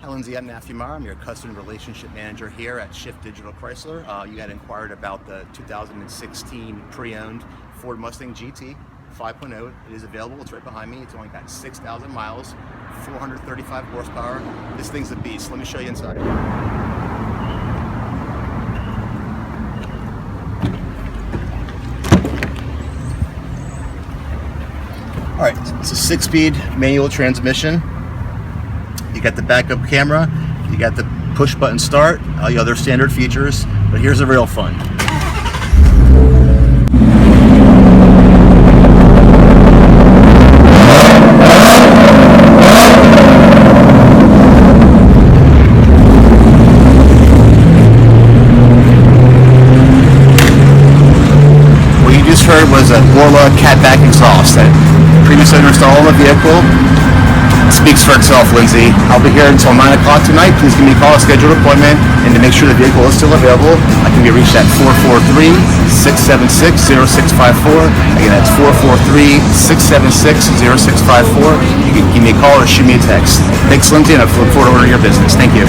Hi Lindsay, I'm Matthew Meyer. I'm your customer relationship manager here at Shift Digital Chrysler. You had inquired about the 2016 pre-owned Ford Mustang GT 5.0. It is available. It's right behind me. It's only got 6,000 miles, 435 horsepower. This thing's a beast. Let me show you inside. All right, it's a 6-speed manual transmission. You got the backup camera, you got the push button start, all the other standard features, but here's the real fun. What you just heard was a Borla catback exhaust that previously installed on the vehicle. Speaks for itself, Lindsay. I'll be here until 9 o'clock tonight. Please give me a call, schedule an appointment, and to make sure the vehicle is still available, I can be reached at 443-676-0654. Again, that's 443-676-0654. You can give me a call or shoot me a text. Thanks, Lindsay, and I look forward to ordering your business. Thank you.